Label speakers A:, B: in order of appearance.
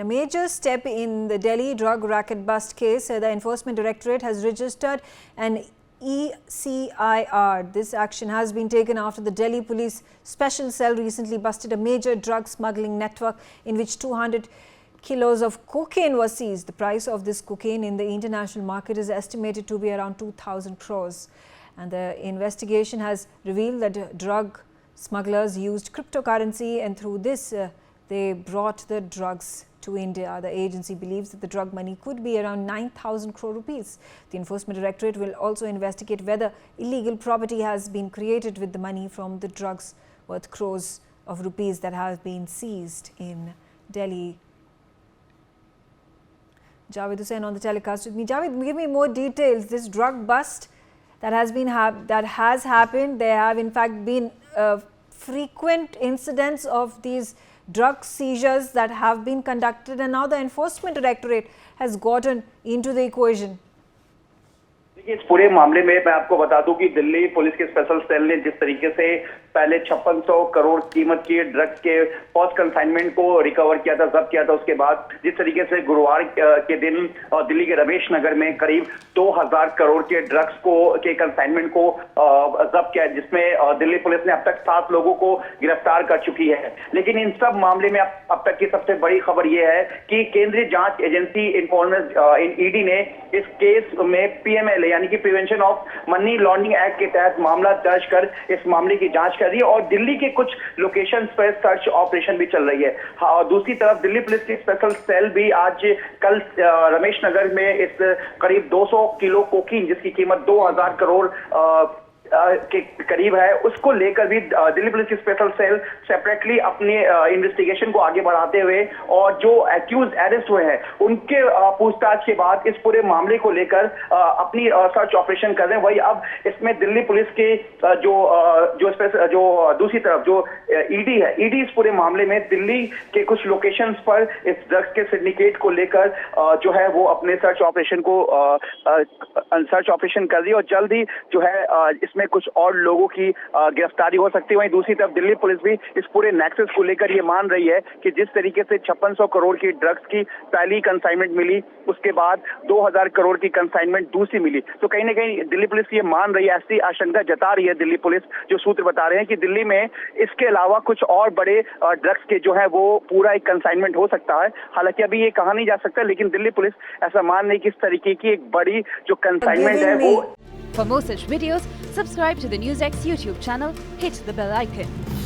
A: A major step in the Delhi drug racket bust case, the Enforcement Directorate has registered an ECIR. This action has been taken after the Delhi Police Special Cell recently busted a major drug smuggling network in which 200 kilos of cocaine was seized. The price of this cocaine in the international market is estimated to be around 2,000 crores. And the investigation has revealed that drug smugglers used cryptocurrency, and through this they brought the drugs to India. The agency believes that the drug money could be around 9,000 crore rupees. The Enforcement Directorate will also investigate whether illegal property has been created with the money from the drugs worth crores of rupees that have been seized in Delhi. Javed Hussain on the telecast with me. Javed, give me more details. This drug bust that has happened. There have in fact been frequent incidents of these drug seizures that have been conducted, and now the Enforcement Directorate has gotten into the equation.
B: इस पूरे मामले में मैं आपको बता दूं कि Delhi police के स्पेशल सेल ने जिस तरीके से पहले 5600 करोड़ कीमत के ड्रग्स के पोस्ट कंसाइनमेंट को रिकवर किया था, जब्त किया था, उसके बाद जिस तरीके से गुरुवार के दिन दिल्ली के रमेश नगर में करीब 2000 करोड़ के ड्रग्स के कंसाइनमेंट को जब्त किया, जिसमें दिल्ली पुलिस ने अब तक 7 लोगों को गिरफ्तार कर चुकी है। लेकिन इन सब मामले में अब तक की सबसे बड़ी खबर यह है कि केंद्रीय जांच एजेंसी ईडी ने इस केस में पीएमएलए यानी कि prevention of money laundering act के तहत मामला दर्ज कर इस मामले की जांच कर रही है और दिल्ली के कुछ लोकेशंस पर सर्च ऑपरेशन भी चल रही है। और दूसरी तरफ दिल्ली पुलिस की स्पेशल सेल भी आज कल रमेश नगर में इस करीब 200 किलो कोकीन जिसकी कीमत 2000 करोड़ के करीब है, उसको लेकर भी दिल्ली पुलिस की स्पेशल सेल सेपरेटली अपने इन्वेस्टिगेशन को आगे बढ़ाते हुए और जो एक्यूज अरेस्ट हुए हैं उनके पूछताछ के बाद इस पूरे मामले को लेकर अपनी सर्च ऑपरेशन कर रहे हैं। वही अब इसमें दिल्ली पुलिस के जो दूसरी तरफ जो ईडी है, ईडी इस पूरे मामले में दिल्ली के कुछ लोकेशंस पर इस ड्रग्स के सिंडिकेट को लेकर जो है वो अपने सर्च ऑपरेशन कर रही है और जल्द ही जो है में कुछ और लोगों की गिरफ्तारी हो सकती है। वहीं दूसरी तरफ दिल्ली पुलिस भी इस पूरे नेक्सस को लेकर ये मान रही है कि जिस तरीके से 5600 करोड़ की ड्रग्स की पहली कंसाइनमेंट मिली, उसके बाद 2000 करोड़ की कंसाइनमेंट दूसरी मिली, तो कहीं ना कहीं दिल्ली पुलिस ये मान रही है, ऐसी आशंका जता रही है दिल्ली पुलिस। जो सूत्र बता रहे हैं कि दिल्ली में इसके अलावा कुछ और बड़े ड्रग्स के जो है वो पूरा एक कंसाइनमेंट हो सकता है। हालांकि अभी ये कहा नहीं जा सकता, लेकिन दिल्ली पुलिस ऐसा मान रही है कि इस तरीके की एक बड़ी जो कंसाइनमेंट है वो।
C: For more such videos, subscribe to the NewsX YouTube channel, hit the bell icon.